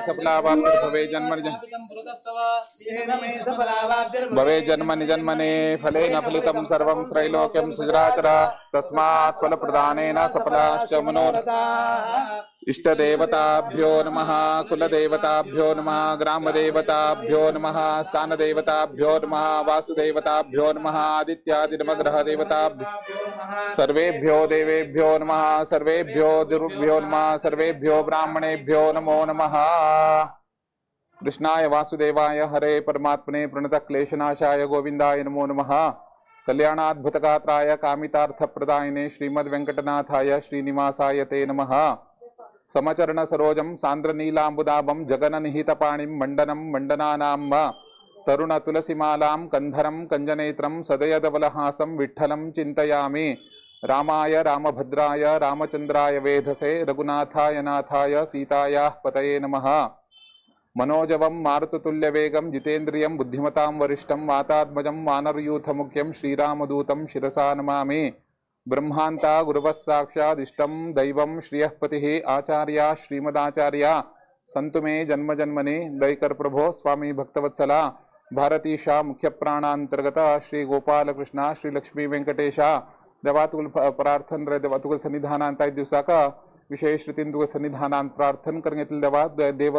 सफलावाप्तिर्भवे जन्मनि जन्मने फलेन फलितं सर्वं त्रैलोक्यं सचराचरा तस्मात् फलप्रदानेन सफलाश्च मनोरथा इष्टदेवताभ्यो नमः कुलदेवताभ्यो नमः ग्रामदेवताभ्यो नमः स्थानदेवताभ्यो नमः वासुदेवताभ्यो नमः आदित्यादिनवग्रह देवताभ्यो सर्वेभ्यो देवेभ्यो नमः सर्वेभ्यो गुरुभ्यो नमः सर्वेभ्यो ब्राह्मणेभ्यो नमो नमः। कृष्णाय वासुदेवाय हरे परमात्मने प्रणतक्लेशनाशाय गोविंदाय नमो नमः। कल्याणाद्भुतगात्राय कामितार्थप्रदायिने श्रीमद्वेंकटनाथाय श्रीनिवासाय ते नमः। समचरण सरोजं सान्द्रनीलाम्बुदाभं जगननिहितपाणिं मण्डनं मण्डनानां तरुण तुलसीमालां कंधरं कंजनेत्रं सदयदवलहासं विठ्ठलं चिन्तयामि। रामाय रामभद्राय रामचंद्राय वेधसे रघुनाथाय नाथाय सीतायाः पतये नमः। मनोजवं मारुततुल्यवेगं जितेन्द्रियं बुद्धिमतां वरिष्ठं वातात्मजं वानरयूथमुख्यं श्रीरामदूतं शिरसा नमामि। ब्रह्मांता गुरुवः साक्षादिष्टं दैवं श्रियःपतिः आचार्या श्रीमदाचार्या सन्तु मे जन्म जन्मनि दैकर प्रभो स्वामी भक्तवत्सला भारतीशा मुख्य प्राणांतर्गत श्री गोपाल कृष्ण श्री लक्ष्मी वेंकटेश देवातुल प्रार्थन देवातुल सन्निधानांत दिवसाक विशेष रीतीन तुका सन्निधानांत प्रार्थन करण्यातील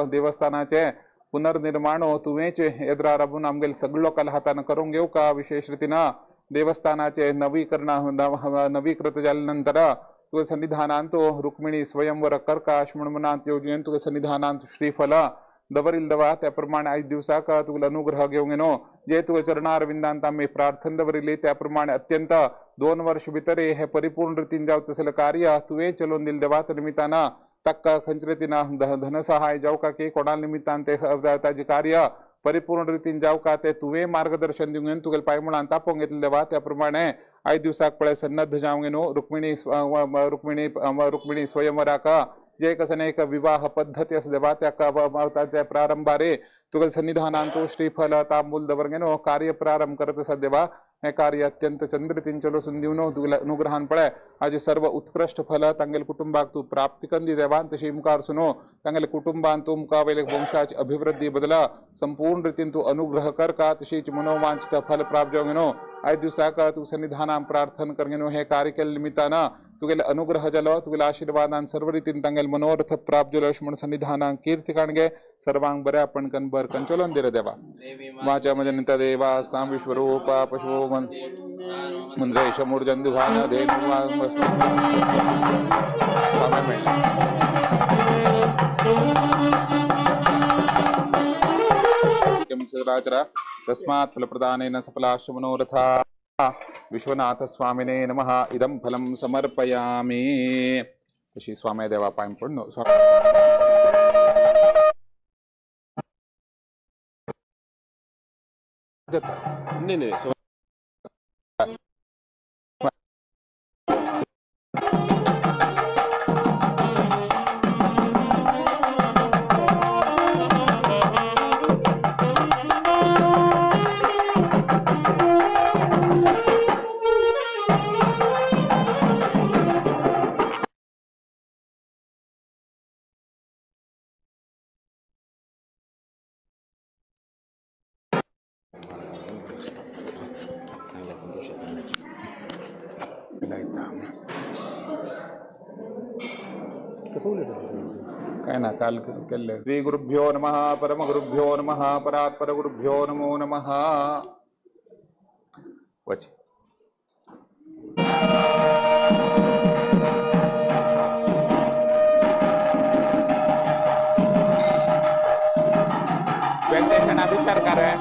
देवस्थानाचे पुनर्निर्माण तुवेच एद्रा राबून आमगेल सगळो काल हातान करून घेऊ का विशेष रीतीन देवस्थानाचे नवीकृत झाल्यानंतर तुझ्या सन्निधानांत रुक्मिणी स्वयंवर कर्काश म्हणून योजनेन तुझ्या सन्निधानांत श्रीफल दवरील दवा त्याप्रमाणे 5 दिवसाक तुला अनुग्रह घेऊन येनो जे तुझ्या चरणारविंदांत आम्ही प्रार्थना दवरिली त्याप्रमाणे अत्यंत 2 वर्ष भितर हे परिपूर्ण रीतीन जाव तसलं कार्य तुवे चलून दिल देवाच निमित्तान तक्क खंचरेतीन धन सहाय जाऊ का की कोणाल निमित्तान ते ताजे कार्य परिपूर्ण रीतीन जाऊ का ते तुवे मार्गदर्शन दिवून तुगेल पाय म्हणून तापोंग घेतले देवा त्याप्रमाणे 5 दिवसाक पळे सन्नद्ध जावंग येनो रुक्मिणी स्वयंवराक जे कसने एक विवाह पद्धती अस देवा त्या प्रारंभारे तुगेल सन्निधानांत श्रीफल तांबूल दवरगेनो कार्य प्रारंभ करत अस देवा हे कार्य अत्यंत चंद्रतीन चलो सुंदीवनो तुगेल अनुग्रहान पळे आज सर्व उत्कृष्ट फल तांगेल कुटुंबाक तू प्राप्ति कंदी देवा तशी मुखार सुनो तांगेल कुटुंबान तू मुखावेले वंशाची अभिवृद्धी बदला संपूर्ण रीतीन तू अनुग्रह कर का तशीच मनोवांछित फल प्राप्त जावगेनो 5 दिवसाक तू सन्निधानां प्रार्थना करगेनो हे कार्य केल निमित्तान तुगेल अनुग्रह जलो तुगेल आशीर्वादान सर्व रीतीन तांगेल मनोरथ प्राप्त जलो म्हणून सन्निधानां कीर्ती काणगे सर्वांग बऱ्या पण कन बर कंचलोन दिरे देवा वाचा मजनित देवा स्ताम विश्वरूपा पशु मंद्रेश मूर्जंदुभान देवाचरा तस्मात् फलप्रदानेन सफलाश्च मनोरथा विश्वनाथ स्वामिने नमः इदं फलं समर्पयामि। तशी स्वामी देवा पाय पडनो नहीं काय ना काल केले श्री गुरुभ्यो नमः परम गुरुभ्यो नमः परात्पर गुरुभ्यो नमो नमः वच वेंकटेशना विचार करे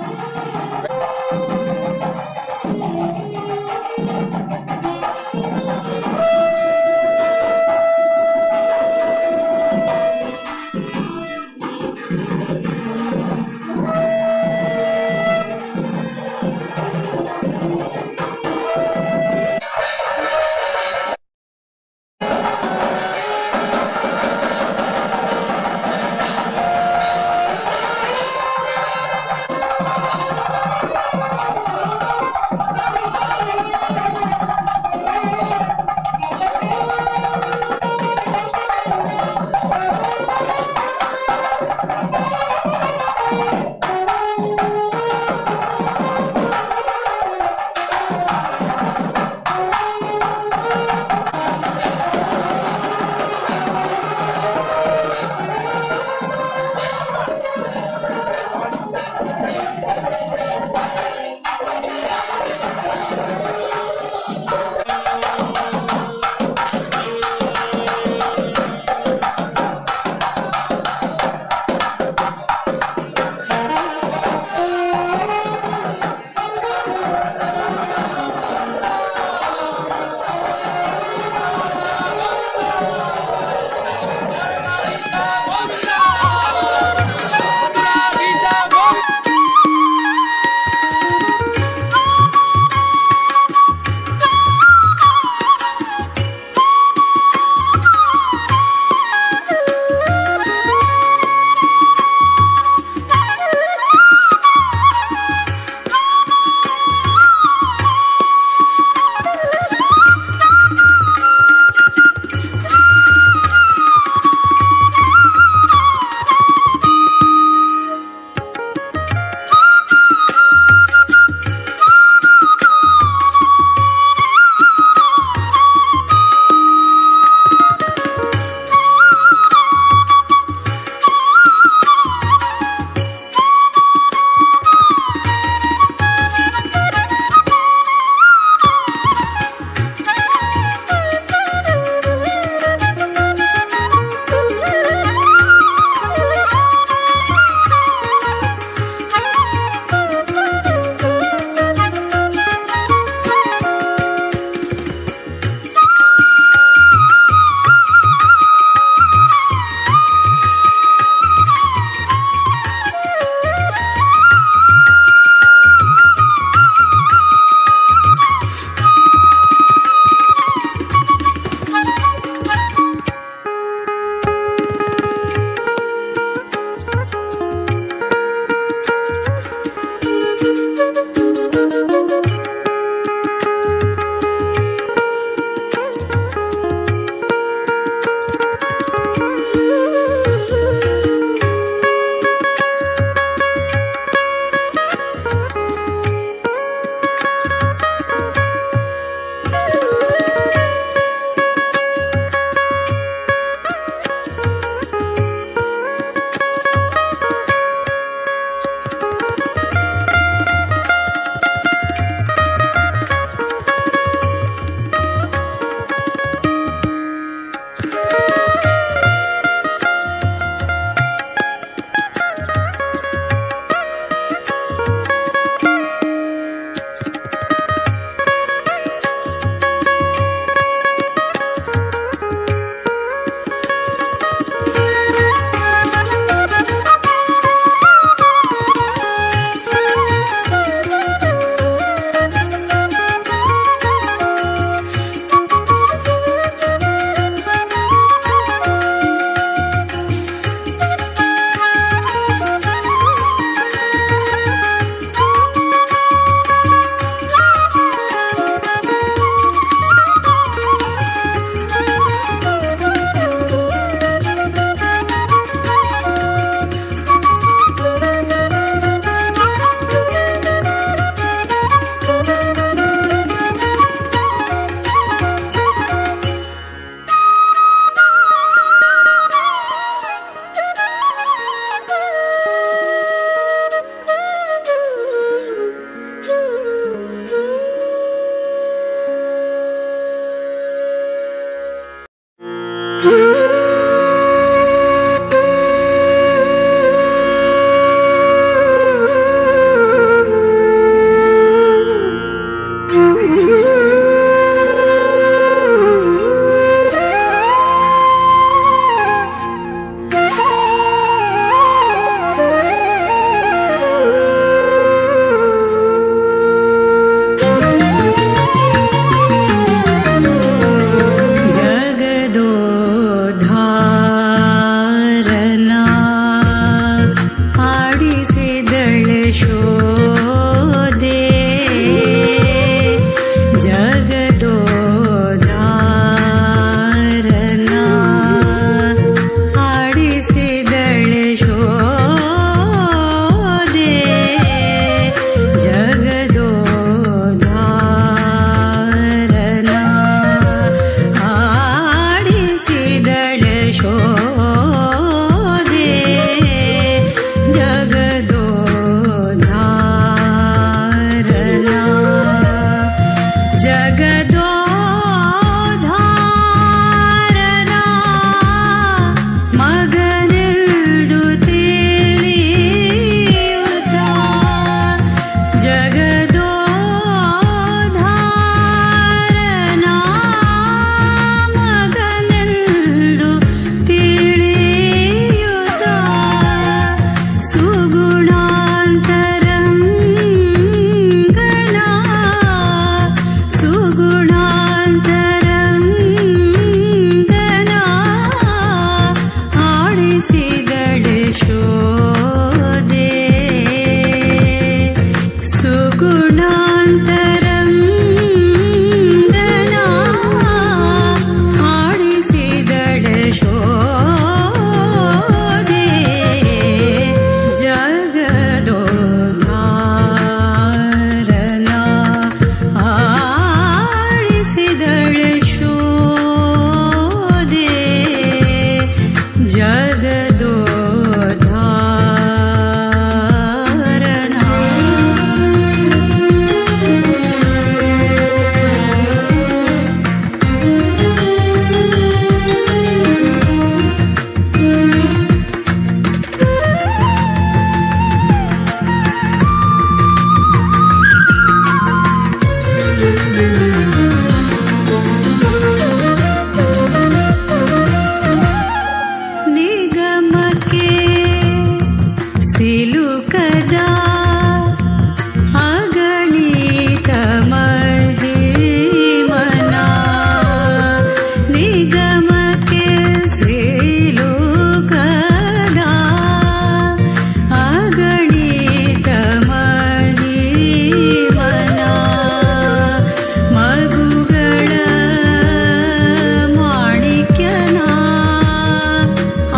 ಮಾಣಿಕ್ಯನ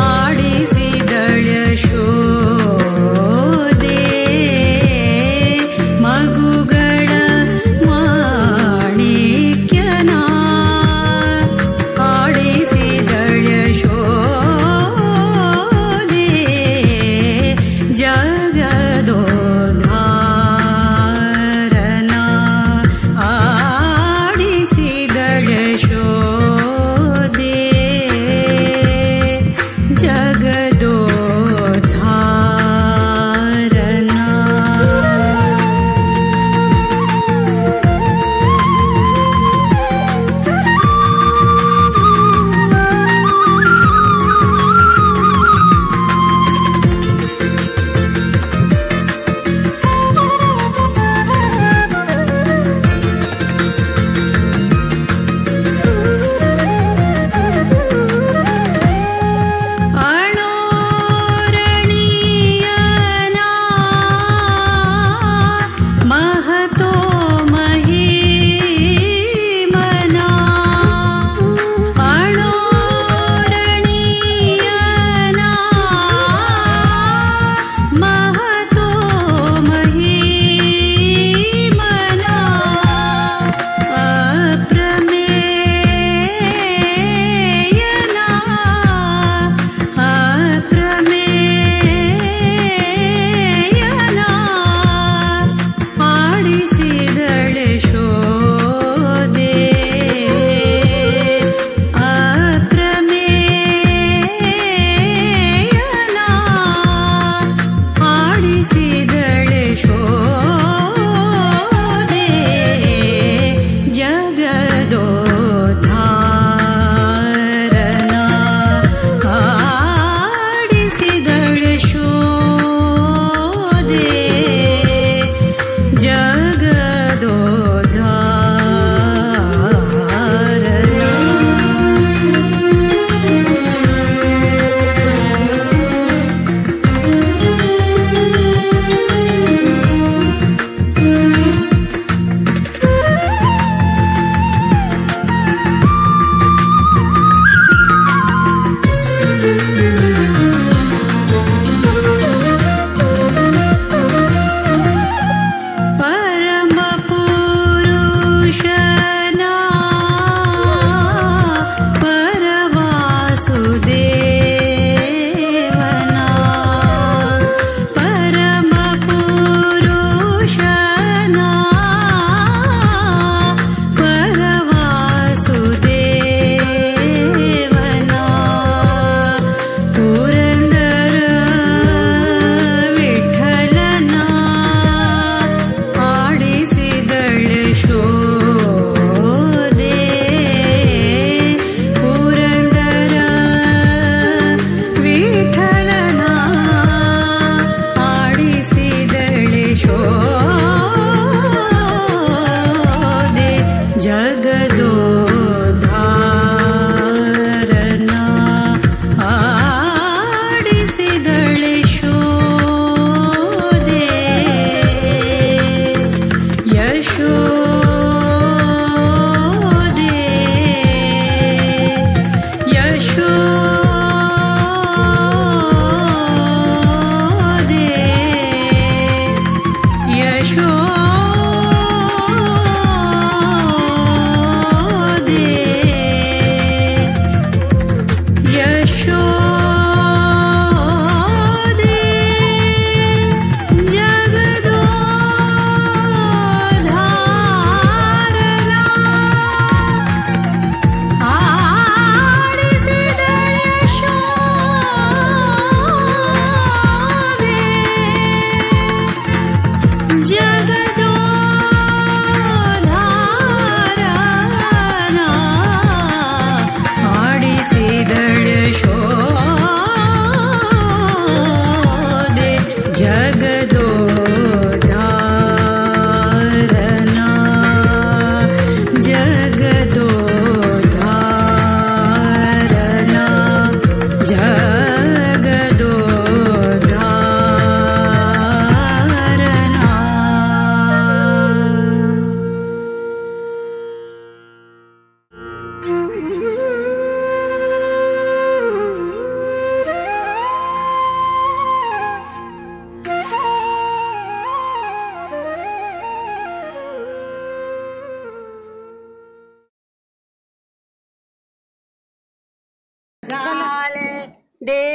ಆಡಿಸಿದಳು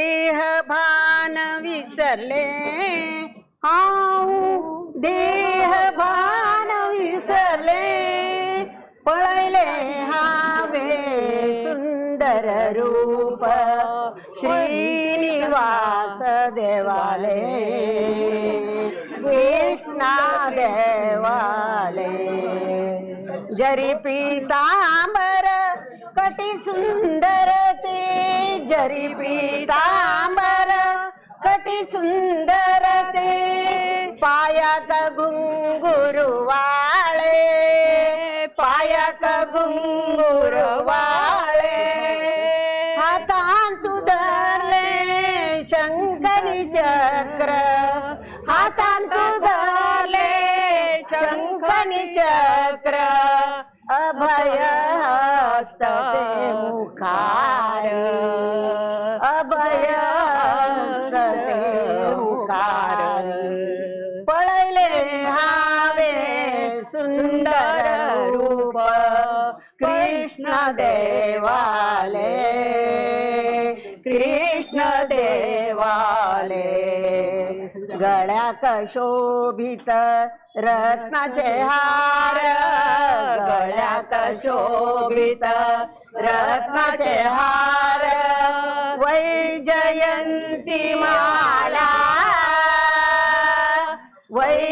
देह भान विसरले हाऊ देह भान विसरले पळले हावे सुंदर रूप श्रीनिवास देवाले कृष्णा देवाले जरी पीतांबर कटी सुंदर ते जरी पीतांबर कटी सुंदर ते पायात घुंगुरू वाळे पायात घुंगुरू वाळे हातांत धरले शंकरी चक्र हातांत धरले शंकरी चक्र अभय हस्त ते मुखार अभय हस्त ते मुखार पळले हावे सुंदर रूप कृष्ण देवाले कृष्ण देवाले गळ्यात शोभित रत्नाचे हार गळ्यात शोभित रत्नाचे हार वैजयंती माला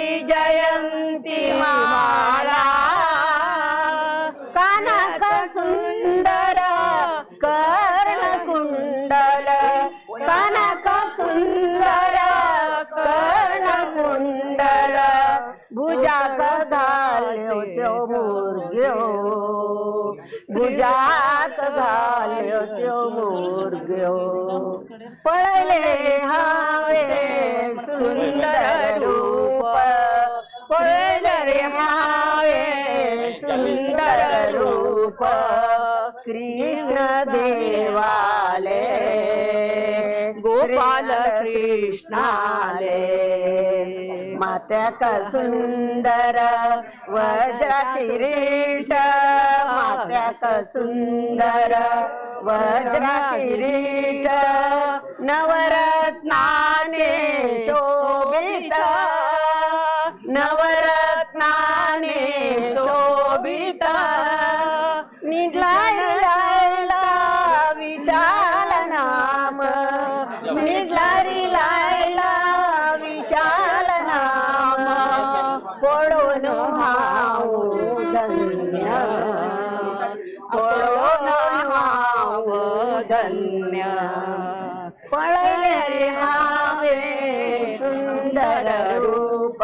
वैजयंती माला कानक सुंदर कर्णकुंडल कानक सुंदर कर्णकुंडल भुजाक घाल्यो त्यो मुर्ग्यो भुजाक घाल्यो त्यो मुर्ग्यो पळले हावे सुंदर रूप पळले हावे सुंदर रूप कृष्ण देवाले गोपाल कृष्णाले मात्याक सुंदर वज्र किरीट मात्याक सुंदर वज्र किरीट नवरत्नाने शोभित नवरत्नाने शोभित निडलायला विशाल नाम निडलायला विशाल नाम पडून हाव धन्य पडून हाव धन्य पळले हावे सुंदर रूप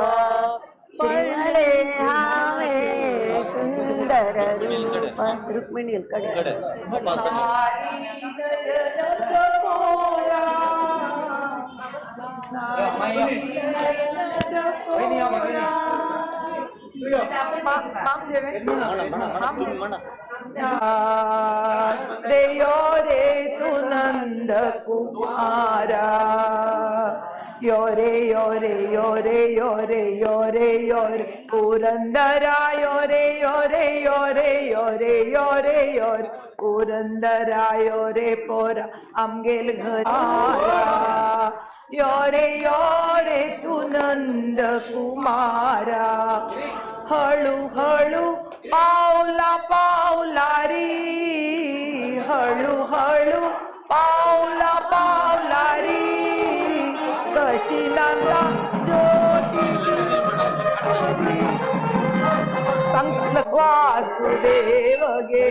पळले हावे सुंदर रूप रुक्मिणी कडे रे यो रे तू नंद कुमारा यो रे यो रे यो रे यो रे यो रे यो रे पुरंदरा यो रे यो रे यो रे यो रे यो रे यो रे पुरंदरा यो रे पोरा आमगेल घरा यो रे तू नंद कुमारा हळू हळू पावला पावला री हळू हळू पावला पावला री कशी नांदा ज्योती संत वासुदेव गे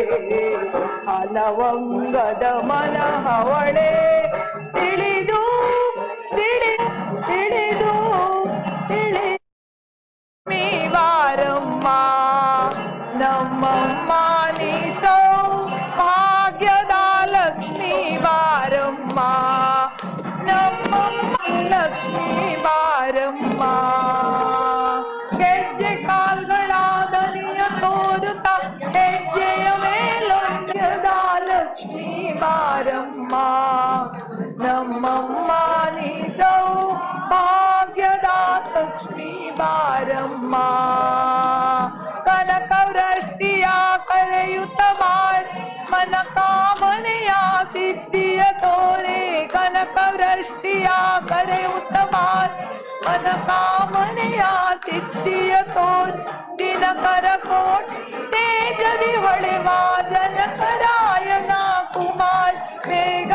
हलवंगद मन हवळे ತಿಳಿದು ತಿಳಿದು ತಿಳಿ ವಾರಮ್ಮ ನಮ್ಮಮ್ಮ ನೀ ಸೌಭಾಗ್ಯದ ಲಕ್ಷ್ಮೀ ವಾರಮ್ಮ ನಮ್ಮಮ್ಮ ಲಕ್ಷ್ಮೀ ವಾರಮ್ಮ ಹೆಜ್ಜೆ ಕಾಲ್ಗಳ ದನಿಯ ತೋರುತ್ತಾ ಹೆಜ್ಜೆಯ ಮೇಲೊಂದ್ಯದ ಲಕ್ಷ್ಮೀ ವಾರಮ್ಮ ನಮ್ಮಮ್ಮ ನೀ ಸೌಭಾಗ್ಯದ ಲಕ್ಷ್ಮೀ ಬಾರಮ್ಮ ಕನಕ ವೃಷ್ಟಿಯ ಕರೆಯುತ್ತ ಬಾಳ್ ಮನ ಕಾಮನೆಯ ಸಿದ್ಧಿಯ ತೋರೆ ಕನಕ कनक वृष्टिया करे उत्तमान मन कामनेया सिद्धिय तोर दिनकर कोट तेजदि ಹೊಳೆವಾ ಜನಕರಾಯನ ಕುಮಾರ್ ಬೇಗ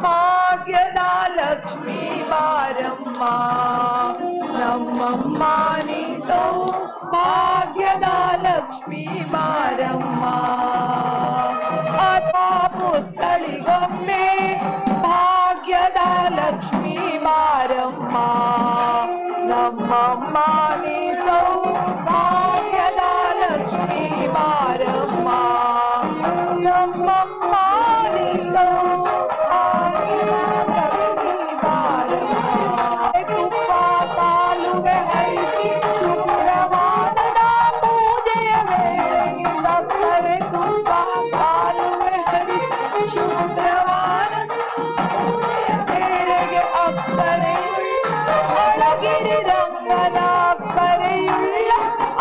ಭಾಗ್ಯದ ಲಕ್ಷ್ಮೀ ಬಾರಮ್ಮ ನಮ್ಮಮ್ಮ ನೀ ಸೌಭಾಗ್ಯದ ಲಕ್ಷ್ಮೀ ಬಾರಮ್ಮ ಅಥವಾ ಪುತ್ತಳಿಗೊಮ್ಮೆ ಭಾಗ್ಯದ ಲಕ್ಷ್ಮೀ ಬಾರಮ್ಮ ನಮ್ಮಮ್ಮ ನೀ ಸೌಭಾಗ್ಯದ ಲಕ್ಷ್ಮೀ ಬಾರಮ್ಮ ನಮ್ಮಮ್ಮ ನೀ ಸೌಭಾಗ್ಯದ ಲಕ್ಷ್ಮೀ ಬಾರಮ್ಮ ತುಪ್ಪ ಕಾಲುವೆ ಹರಿಸಿ ಶುಕ್ರವಾರದ ಪೂಜೆಯ ವೇಳೆಗೆ ಸಕ್ಕರೆ ತುಪ್ಪ ಕಾಲುವೆ ಹರಿಸಿ ಶುಕ್ರವಾರದ ಪೂಜೆಯ ವೇಳೆಗೆ ಅಳಗಿರಿ ರಂಗನ ಅಕ್ಕರೆಯುಳ್ಳ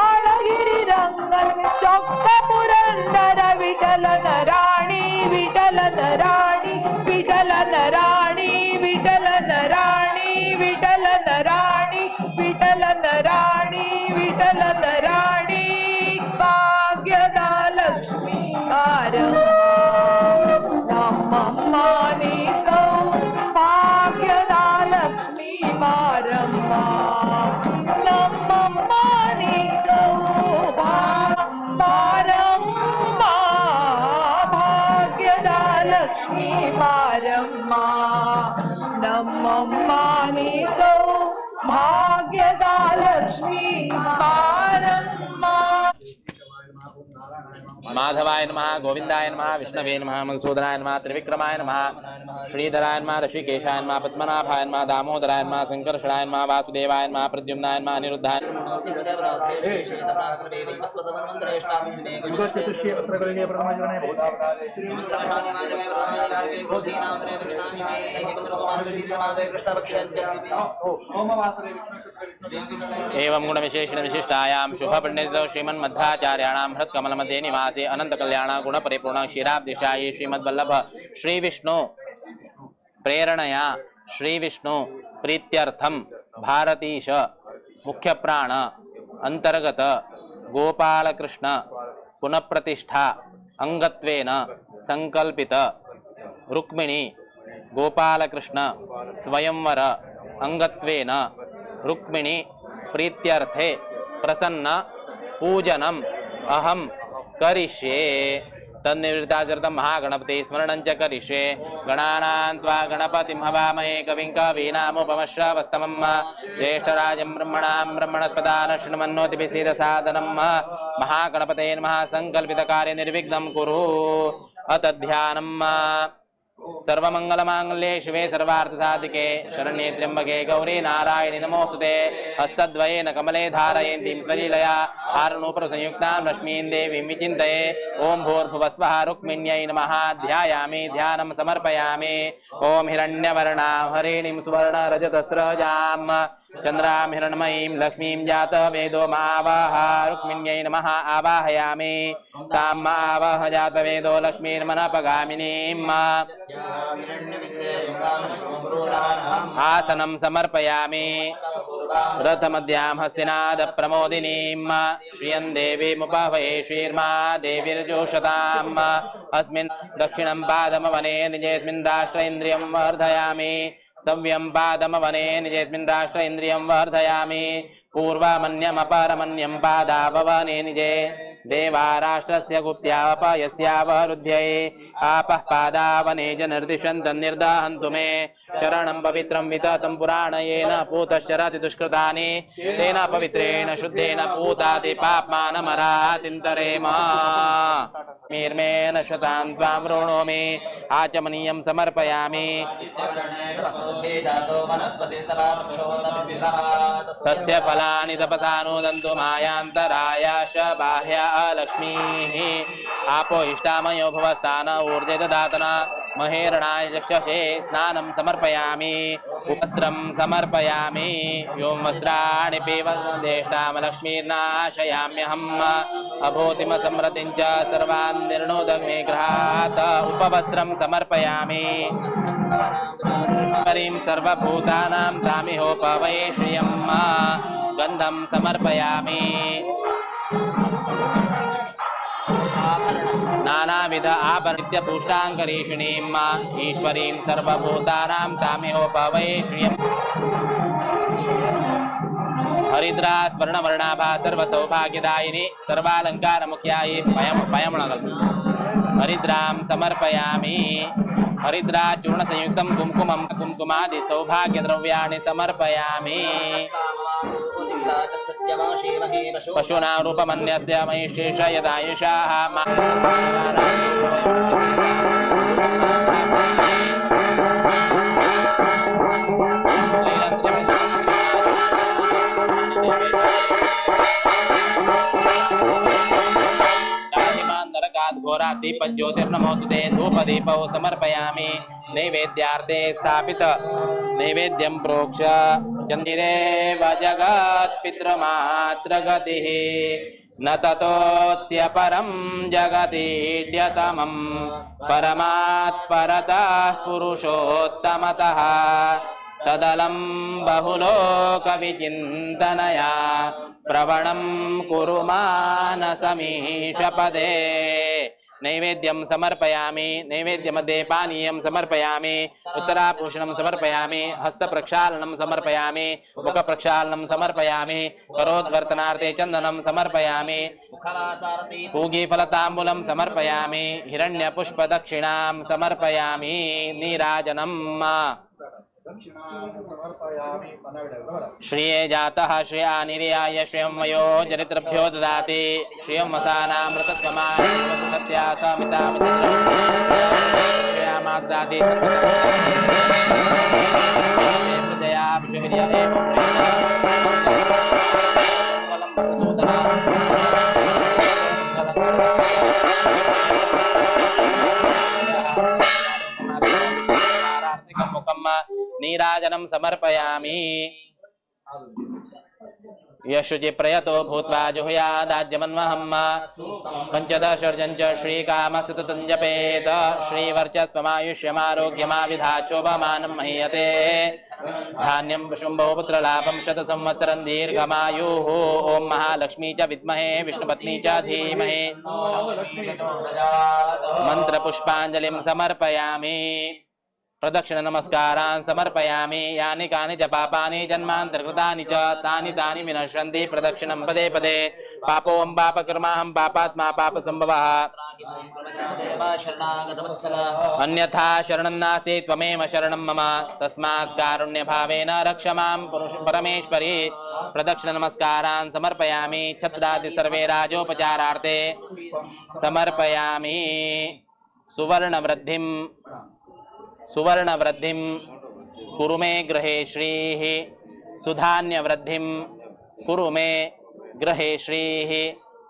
ಅಳಗಿರಿ ರಂಗನ ಚೊಕ್ಕ ಪುರಂದರ ವಿಠಲನ ರಾಣಿ ವಿಠಲನ ರಾಣಿ ವಿಠಲನ ರಾಣಿ ವಿಠಲನ ರಾಣಿ ವಿಠಲನ ರಾಣಿ ವಿಠಲನ ರಾಣಿ ವಿಠಲನ ರಾಣಿ ಭಾಗ್ಯದ ಲಕ್ಷ್ಮೀ ಬಾರಮ್ಮ ನಮ್ಮಮ್ಮ ನೀ ಸೌಭಾಗ್ಯದ ಲಕ್ಷ್ಮೀ ಬಾರಮ್ಮ ನಮ್ಮಮ್ಮ ನೀ ಬಾರಮ್ಮ ಭಾಗ್ಯದ ಲಕ್ಷ್ಮೀ ಬಾರಮ್ಮ ನಮ್ಮಮ್ಮ ನೀ ಸೌಭಾಗ್ಯದ ಲಕ್ಷ್ಮೀ ಬಾರಮ್ಮ माधवाय नमः गोविंदाय नमः विष्णवे नमः मधुसूदनाय नमः त्रिविक्रमाय नमः श्रीधराय नमः ऋषिकेशाय नमः पद्मनाभाय नमः दामोदराय नमः संकर्षणाय नमः वासुदेवाय नमः प्रद्युम्नाय नमः अनिरुद्धाय एवं गुण विशेषण विशिष्टायां शुभ पंडित श्रीमन्मध्वाचार्याणां हृत्कमल मध्ये निवासे अनंत कल्याण गुण परिपूर्ण क्षीराब्धिशायी श्रीमद्वल्लभ श्री विष्णु प्रेरणया श्री विष्णु प्रीत्यर्थम भारतीश मुख्य प्राण अंतर्गत गोपाल कृष्ण पुनःप्रतिष्ठा अंगत्वेन संकल्पित रुक्मिणी गोपाल कृष्ण स्वयंवर अंगत्वेन रुक्मिणी प्रीत्यर्थे प्रसन्न पूजनम अहम करिष्ये तन्निवृत्ताचरतं महागणपति स्मरणं च करिष्ये गणानां त्वा गणपतिं हवामहे कविं कवीनामुपमश्रवस्तमं ज्येष्ठराजं ब्रह्मणां ब्रह्मणस्पदान शृण्वन्नोतिभिः सीदसादनं महागणपते नमः संकल्पितकार्य निर्विघ्नं कुरु अत ध्यानं सर्वमंगलमांगल्ये शिवे सर्वार्थसाधिके शरण्ये त्र्यंबके गौरी नारायणि नमोस्तुते हस्तद्वयेन कमले धारयन्तीं स्वलीलया हारनूपुरसंयुक्तां लक्ष्मीं देवीं विचिन्तये ओं भूर्भुवस्वः रुक्मिण्यै नमः ध्यायामि ध्यानं समर्पयामि ओं हिरण्यवर्णां हरिणीं सुवर्णरजतस्रजां चंद्रां हिरण्मयीं लक्ष्मीं जातवेदो मावाह रुक्मिण्यै नमः आवाहयामि तां मावाह जातवेदो लक्ष्मीर्मनपगामिनीम् आसनं समर्पयामि रथमध्यां हस्तिनाद प्रमोदिनीं श्रियं देवीमुपावये श्रीर्मा देवीर्जोषताम् अस्मिन् दक्षिणं पादमवने निजेऽस्मिन् राष्ट्र इन्द्रियं वर्धयामि सव्यं पादमवने निजेऽस्मिन् राष्ट्र इन्द्रियं वर्धयामि पूर्वमन्यमपरमन्यं पादाववने निजे देवाराष्ट्रस्य गुप्त्यावपयस्यावरुध्यै आपः पादावने जनर्दिशन्तं निर्दहन्तु मे शरणं पवित्रं विततं पुराणयेन पूतश्चरति दुष्कृतानि तेन पवित्रेण शुद्धेन पूताति पाप्मानमरातिन्तरेम निर्मेण शतां त्वां वृणोमि आचमनीयं समर्पयामि तस्य फलानि तपसानुदन्तु मायान्तरायाश बाह्य लक्ष्मीः आपो इष्टामयो भवस्तान ऊर्जे ददातन महेरणाय चक्षसे स्नानं समर्पयामि वस्त्रं समर्पयामि यों वस्त्राणि पिबन्देष्टां लक्ष्मीर्नाशयाम्यहम् अभूतिमसमृद्धिं च सर्वान् निर्णोदग्निग्रहात् उपवस्त्रं समर्पयामि परीं सर्वभूतानां तामिहोपवये श्रियं गन्धं समर्पयामि नानाविध आभरणित्य पुष्टाङ्गरीषिणीम् ईश्वरीं सर्वभूतानां तामिहोपवये श्रियम् हरिद्रा स्वर्णवर्णाभा सर्वसौभाग्यदायिनी सर्वालङ्कारमुख्यायि हरिद्रां समर्पयामि हरिद्रा चूर्णसंयुक्तं कुङ्कुमं कुङ्कुमादि सौभाग्यद्रव्याणि समर्पयामि पशूनां रूपमन्यस्य महिषेष यदायुषाः घोरादीप ज्योतिर्नमोस्तुते धूपदीपौ समर्पयामि नैवेद्यार्थे स्थापित नैवेद्यं प्रोक्ष चन्दिरेव जगत् पितृमातृगतिः न ततोऽस्य परं जगतीड्यतमं परमात्परतः पुरुषोत्तमतः तदलं बहुलोकविचिन्तनया प्रवणं कुरु मानसमीशपदे नैवेद्यं समर्पयामि नैवेद्यमध्ये पानीयं समर्पयामि उत्तराभूषणं समर्पयामि हस्तप्रक्षालनं समर्पयामि मुखप्रक्षालनं समर्पयामि करोद्वर्तनार्थे चन्दनं समर्पयामि पूगीफलताम्बूलं समर्पयामि हिरण्यपुष्पदक्षिणां समर्पयामि नीराजनम् श्रिये जातः श्रिया निर्याय श्रियं वयो जरितृभ्यो ददाति श्रियं वसानामृतत्वमासमितामदाति प्रजया विश्वविद्या नीराजनं समर्पयामि यशुचि प्रयतो भूत्वा जुहुयादाज्यमन्वहम् पञ्चदशर्जञ्च श्रीकामस्तुतं जपेत श्रीवर्चस्वमायुष्यमारोग्यमाविधाचोपमानं महीयते धान्यं शुम्भो पुत्रलाभं शतसंवत्सरं दीर्घमायुः ॐ महालक्ष्मी च विद्महे विष्णुपत्नी च धीमहि मन्त्रपुष्पाञ्जलिं समर्पयामि प्रदक्षिण नमस्कारान् समर्पयामि यानि कानि च पापानि जन्मान्तर्कृतानि च तानि तानि विनश्यन्ति प्रदक्षिणं पदे पदे पापोऽहं पापकर्माहं पापात्मा पापसम्भवः अन्यथा शरणं नास्ति त्वमेव शरणं मम तस्मात् कारुण्यभावेन रक्ष मां परमेश्वरी प्रदक्षिण नमस्कारान् समर्पयामि छत्रादि सर्वे राजोपचारार्थे समर्पयामि सुवर्णवृद्धिं कुरु मे गृहे श्रीः सुधान्यवृद्धिं कुरु मे गृहे श्रीः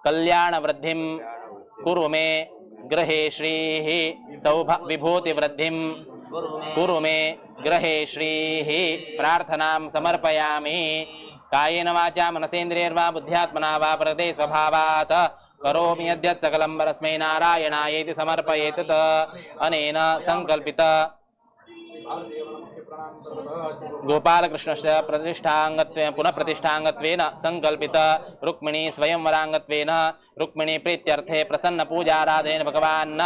कल्याणवृद्धिं कुरु मे गृहे श्रीः विभूतिवृद्धिं कुरु मे गृहे श्रीः प्रार्थनां समर्पयामि कायेन वाचा मनसेन्द्रियैर्वा बुद्ध्यात्मना वा प्रकृते स्वभावात् करोमि यद्यत् सकलं परस्मै नारायणायेति समर्पयेत् अनेन संकल्पित गोपालकृष्णस्य प्रतिष्ठांगत्वेन पुनः प्रतिष्ठांगत्वेन संकल्पित रुक्मिणी स्वयंवरांगत्वेन रुक्मिणी प्रीत्यर्थे प्रसन्न पूजाराधनेन भगवान्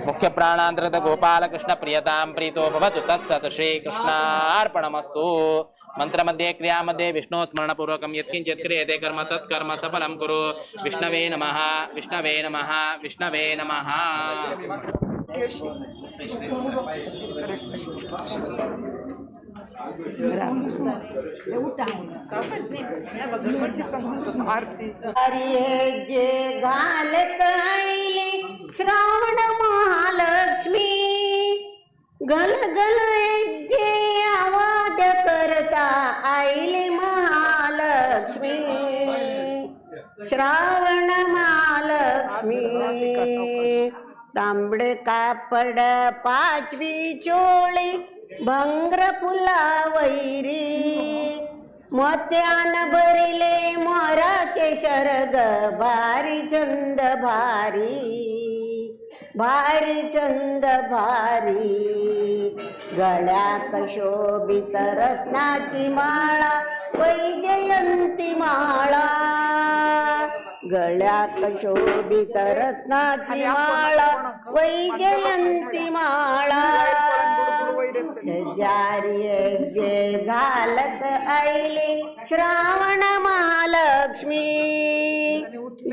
मुख्य प्राणान्तर्गत गोपालकृष्ण प्रियतां प्रीतो भवतु तत्सत् श्रीकृष्णार्पणमस्तु मंत्र मध्ये क्रिया मध्ये विष्णु स्मरण पूर्वकं यत्किंचित् क्रियते कर्म तत्कर्म सफलं कुरु विष्णवे नमः विष्णवे नमः विष्णवे नमः जे घालत आईले श्रावण महालक्ष्मी गल गल जे आवाज करता आईले महालक्ष्मी श्रावण महालक्ष्मी तांबडे कापड पाचवी चोळी भंगर फुला वैरी मोत्यान भरिले मोराचे शरग भारी चंद भारी भारी चंद भारी गळ्यात शोभित रत्नाची माळा वैजयंती माळा गळ्यात शोभित रत्नाची माळा वैजयंती माळा जारी जे घालत आईले श्रावण महालक्ष्मी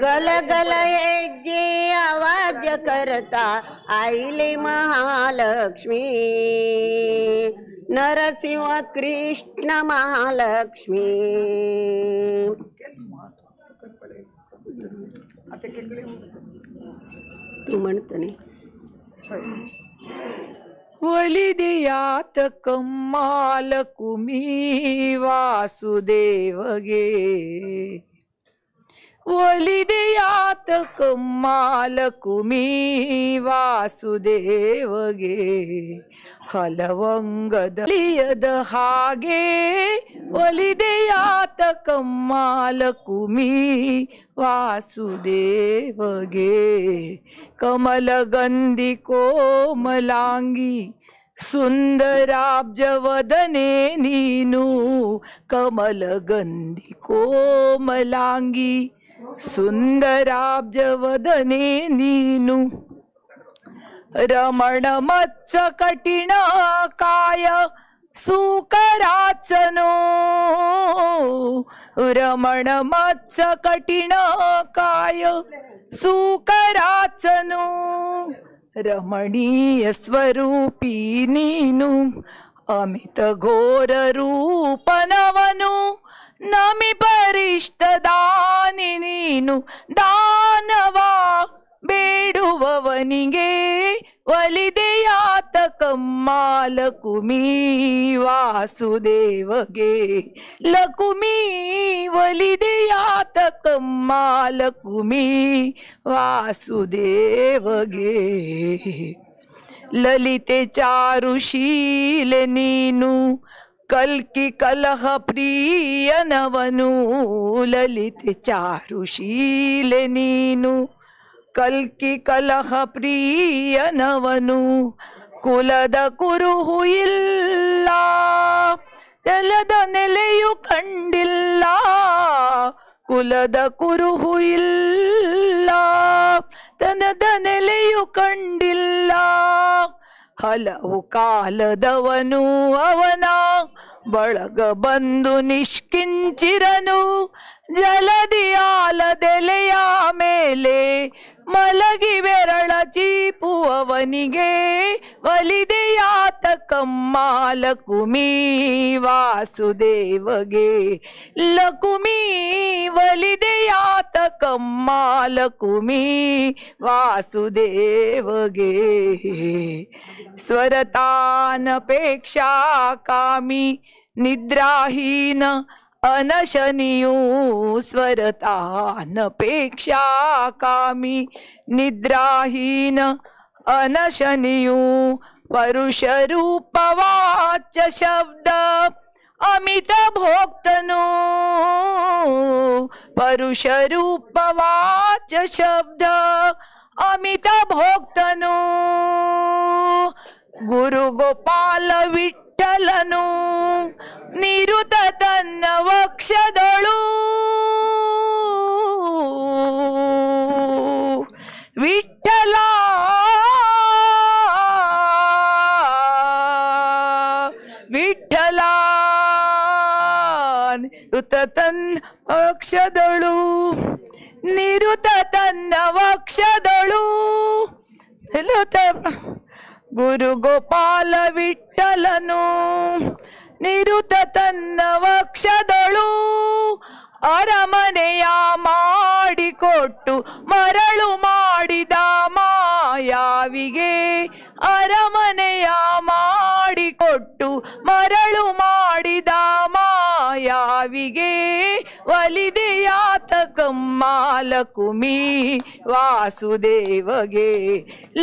गलगल जे आवाज करता आईले महालक्ष्मी नरसिंह कृष्ण महालक्ष्मी तू म्हणत नाही वलिदियात कम्माल कुमी वासुदेव गे वलिदियात कम्माल कुमी वासुदेव गे हलवंगद लियद हागे वलिदियात कम्माल कुमी वासुदेव गे कमलगंधी कोमलांगी सुंदराब्ज वदने नीनु कमलगंधी कोमलांगी सुंदराब्ज वदने नीनु रमण मत्स कठिण काय सुकराचनो रमण मत्स कठिण काय सुकराचनो रमणीय स्वरूपी नीनु अमित घोर रूप नवनु नमी परिष्ट दानी नीनु दानवा ಬೇಡುವವನಿಗೆ ಒಲಿದೆಯಾತ ಕಮ್ಮಾಲ ಕುಮಿ ವಾಸುದೇವಗೆ ಲಕುಮಿ ಒಲಿದೆಯಾತ ಕಮ್ಮಾಲ ಕುಮಿ ವಾಸುದೇವಗೆ ಲಲಿತೆ ಚಾರುಶೀಲೆ ನೀನು ಕಲ್ಕಿ ಕಲಹ ಪ್ರಿಯನವನು ಲಲಿತೆ ಚಾರುಶೀಲೆ ನೀನು ಕಲ್ಕಿ ಕಲಹ ಪ್ರಿಯನವನು ಕುಲದ ಕುರುಹು ಇಲ್ಲ ನೆಲದ ನೆಲೆಯು ಕಂಡಿಲ್ಲ ಕುಲದ ಕುರುಹು ಇಲ್ಲ ತನದ ನೆಲೆಯು ಕಂಡಿಲ್ಲ ಹಲವು ಕಾಲದವನು ಅವನ ಬಳಗ ಬಂದು ನಿಷ್ಕಿಂಚಿರನು ಜಲದಿ ಆಲದೆಲೆಯ ಮೇಲೆ ಮಲಗಿ ಬೆರಳ ಚೀಪುವವನಿಗೆ ಒಲಿದೆಯಾತ ಕಮ್ಮಾಲ ಕುಮಿ ವಾಸುದೇವಗೆ ಲಕುಮಿ ಒಲಿದೆಯಾತ ಕಮ್ಮಾಲ ಕುಮಿ ವಾಸುದೇವಗೆ ಸ್ವರತಾನಪೇಕ್ಷಾ ಕಾಮಿ ನಿದ್ರಾಹೀನ अनशनियु स्वरतानपेक्षा कामी निद्राहीन अनशनियु परुष रूपवाच शब्द अमित भोक्तनु परुष रूपवाच शब्द अमित भोक्तनु गुरु गोपाल ವಿಠಲನು ನಿರುತ ತನ್ನ ವಕ್ಷದಳು ವಿಠಲ ವಿಠಲ ನಿರುತ ತನ್ನ ವಕ್ಷದಳು ನಿರುತ ತನ್ನ ವಕ್ಷದಳು ಗುರು ಗೋಪಾಲ ವಿಠಲನು ನಿರುತ ತನ್ನ ವಕ್ಷದಳು ಅರಮನೆಯ ಮಾಡಿಕೊಟ್ಟು ಮರಳು ಮಾಡಿದ ಮಾಯಾವಿಗೆ ಅರಮನೆಯ ಮಾಡಿಕೊಟ್ಟು ಮರಳು ಮಾಡಿದ ಮಾಯಾವಿಗೆ ಒಲಿದೆಯಾತ ಕಮ್ಮಾಲ ಕುಮಿ ವಾಸುದೇವಗೆ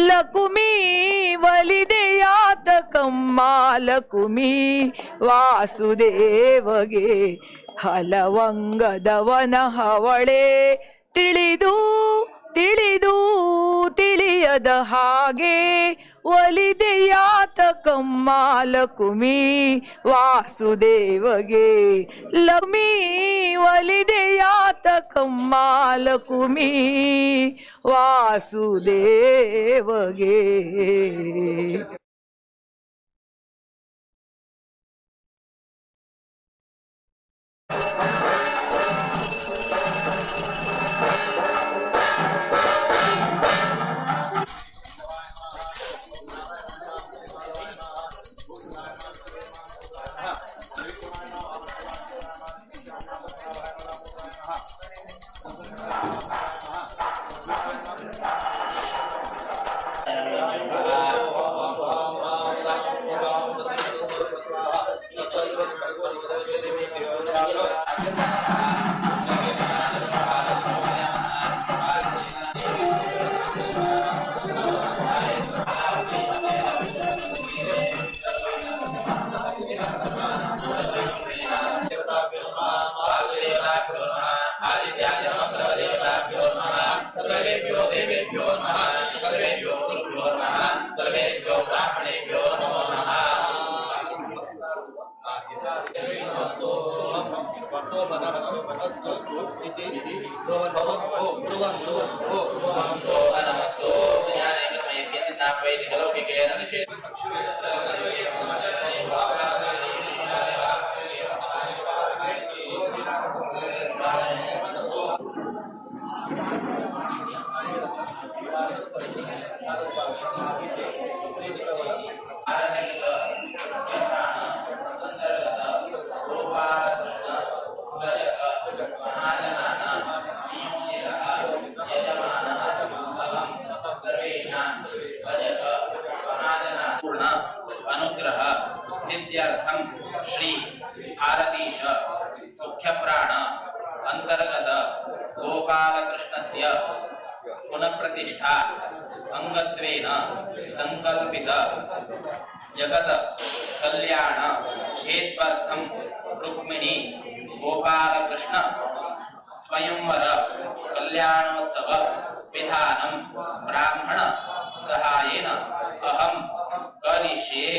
ಲಕುಮಿ ಒಲಿದೆಯಾತ ಕಮ್ಮಾಲ ಕುಮಿ ವಾಸುದೇವಗೆ ಹಲವಂಗದವನ ಹವಳೆ ತಿಳಿದು ತಿಳಿದು ತಿಳಿಯದ ಹಾಗೆ ಒಲಿದೆಯಾತಕಮ್ಮ ಲಕುಮಿ ವಾಸುದೇವಗೆ ಲಕ್ಷ್ಮೀ ಒಲಿದೆಯಾತಕಮ್ಮ ಲಕುಮಿ ವಾಸುದೇವಗೆ. अनुग्रह सिद्ध्यर्थम श्री भारतीश मुख्य प्राण अंतर्गत गोपाल कृष्णस्य पुनः प्रतिष्ठा अंगत्वेन संकल्पित जगत कल्याण हेत्वर्थम रुक्मिणी गोपाल कृष्ण स्वयंवर कल्याणोत्सव विधानम ब्राह्मण सहायेन अहम करिष्ये।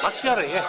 अक्षर है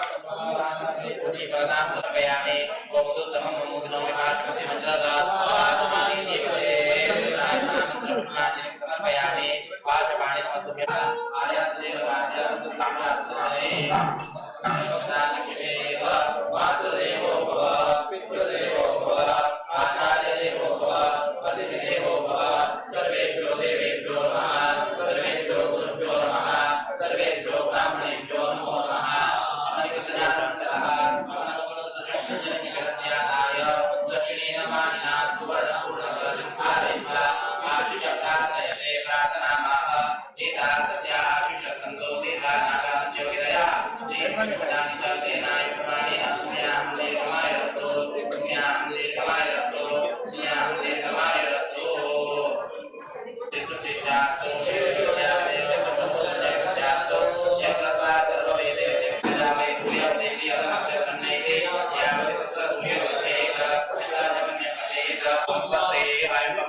Om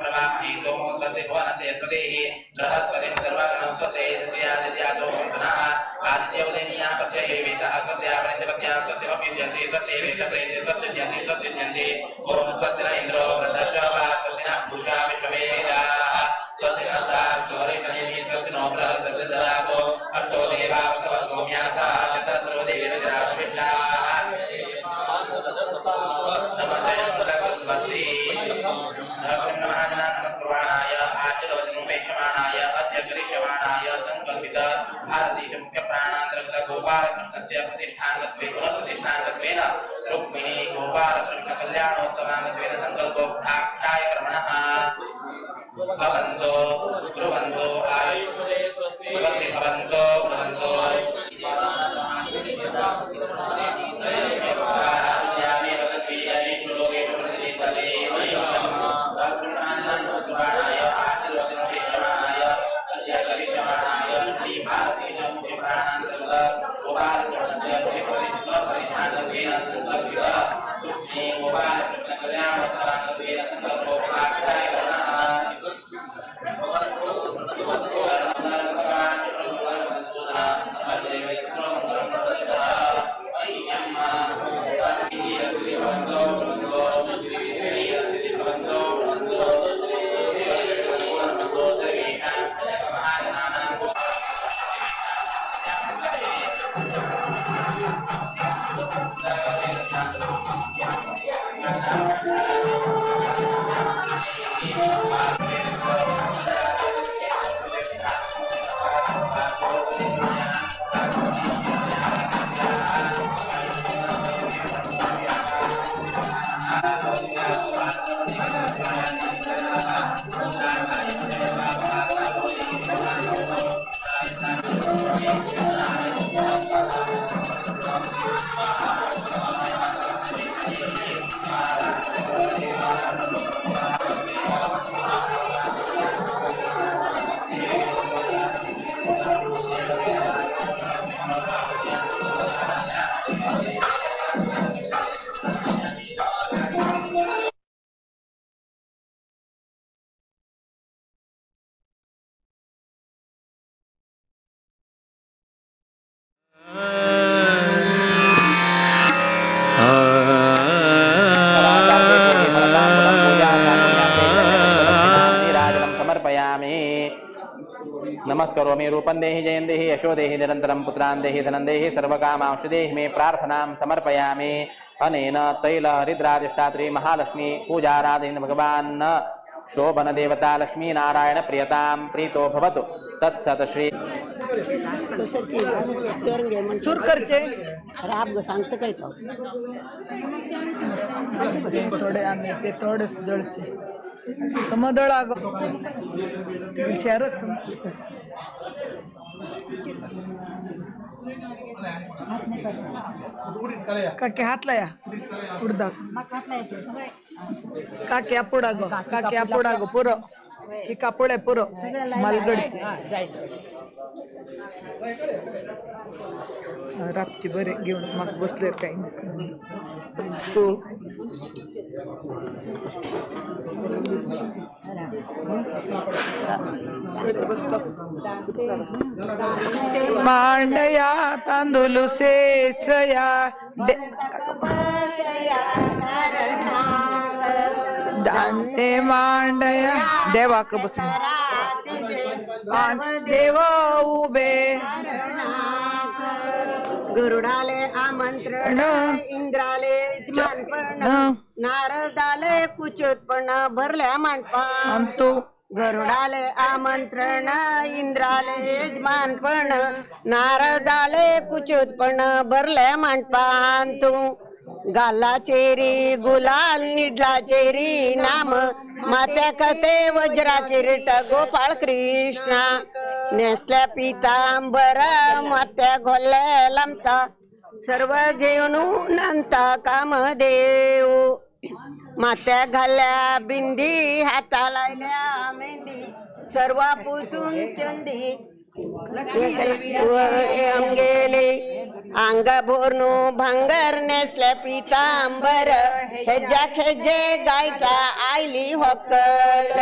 प्रभामहि सोमो स्वस्ति भुवनस्य स्वदेहि बृहस्पतिं सर्वगणं स्वस्ति तस्यादित्यादो पुनः आदित्यवदेन्या प्रत्ययेवेतः तस्यापनिषपत्या सत्यमपिद्यन्ते सत्येवेतप्रेत्य सत्यज्यन्ते सत्यज्यन्ते ॐ स्वस्ति न इन्द्रो वृद्धश्रवा स्वस्ति नः पूषा विश्ववेदाः स्वस्ति नस्तास्तोरितनेमि स्वस्ति नो बृहस्पतिर्ददातु अष्टो देवा वसवः सोम्यासः चतुर्सो देवराजविष्टाः नमस्ते सरस्वती नमस्कृवाणाय आचरवचनोपेक्षमाणाय अध्यग्रीष्यमाणाय संकल्पित भारतीय मुख्य प्राणान्तर्गत गोपालकृष्णस्य प्रतिष्ठानत्वे पुनःप्रतिष्ठानत्वेन रुक्मिणी गोपालकृष्ण कल्याणोत्सवाङ्गत्वेन संकल्पोक्ताय क्रमणः भवन्तो ब्रुवन्तो आयुष्मदे स्वस्ति भवन्तो ब्रुवन्तो नमस्करोमि रूपं देहि जयं देहि यशो देहि निरन्तरं पुत्रान् देहि धनं देहि सर्वकामांश देहि मे प्रार्थनां समर्पयामि अनेन तैल हरिद्रादिष्टात्री महालक्ष्मी पूजाराधेन भगवान् शोभन देवता लक्ष्मी नारायण प्रियतां प्रीतो भवतु तत्सत श्री सुरकरचे राब ग सांगतं काय तो थोडे आम्ही ते थोडेच दळचे समदळ आग शहरच काके हातला या उडदा काके आपुडा गो काके आपुडा गो पुरं ही कापड आहे पुरं मालगडचे रापची बरे घेऊन मग बसले काही सो मांडया तांदूल सेसया दांते मांडया देवाक बसून देव उभे गरुडाले आमंत्रण इंद्राले यजमानपण नारदाले कुचोत्पण भरल्या मांडपान तू गरुडाले आमंत्रण इंद्राले यजमानपण नारदाले कुचोत्पण भरल्या मांडपान तू गाला चेरी गुलाल निडला चेरी नाम मात्या कथे वज्रा किरीट गोपाळ कृष्णा नेसल्या पितांबर मात्या घोल्ल्या लमता सर्व घेऊन नंता कामदेव मात्या घाल्या बिंदी हाता लायल्या मेहंदी सर्व पुसून चंदी गेले अंग भोरनू भांगर नेसल्या पितांबर हेज्या खेजे गायचा आयली होकल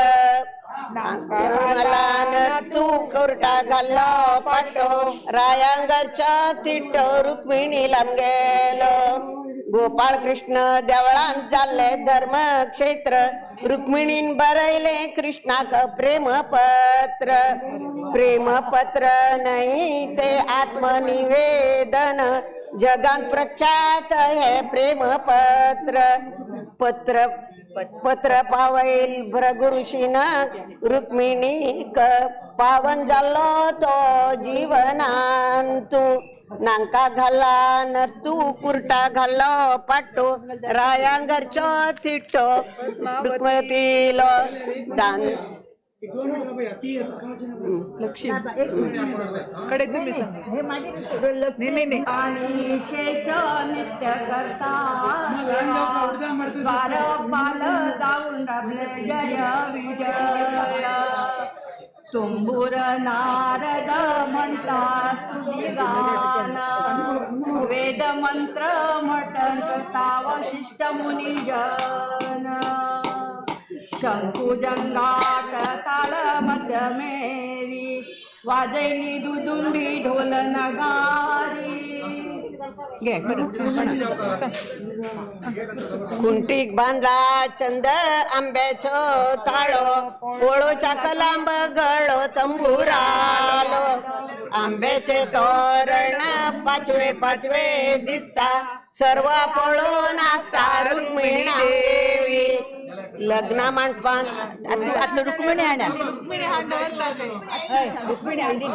तू कोरटा घाल्लो पाटो रायांगरच्या तिट्टो रुक्मिणी गेलो गोपाळ कृष्ण देवळांत जाल्ले धर्मक्षेत्र रुक्मिणीन बरयले कृष्णाक प्रेमपत्र नाही ते आत्मनिवेदन जगात प्रख्यात हे प्रेमपत्र पत्र पावैल भृगुऋषीन रुक्मिणीक पावन जाल्लो तो जीवनांतू नांका घाला न तू कुर्टा घालो पाटो रायांगरचो तिट्टो रुक्मतीलो दान लक्ष्मी कडे तुम्ही सांगा नाही आणि शेष नित्य करता द्वार पाल जाऊन राबले जय विजय तुंबुर नारद म्हणता स्तुतिगान वेद मंत्र मटन करता वशिष्ठ मुनिजन शंकू जंगाट ताल मध्यमेरी वाजैली दुदुंबी ढोल नगारी कुंटीक बांधला चंद आंब्याचो ताळो पोळोच्या कलांब गळो तंबुरालो आंब्याचे तोरण पाचवे पाचवे दिसता सर्व पळून असता रुक्मिणी देवी लग्न मंडपान आतलं रुक्मिणी आहे ना रुक्मिणी आली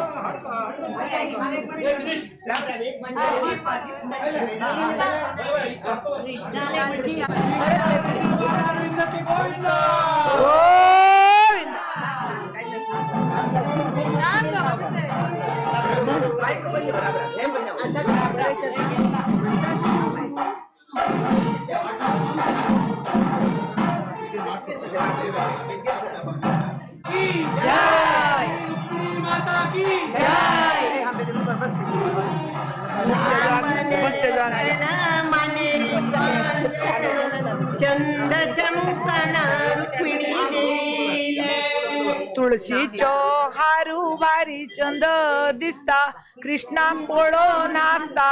चंद चमकण रुक्मिणी देले तुळशीचो हारू भारी चंद दिसता कृष्णा पोळो नाचता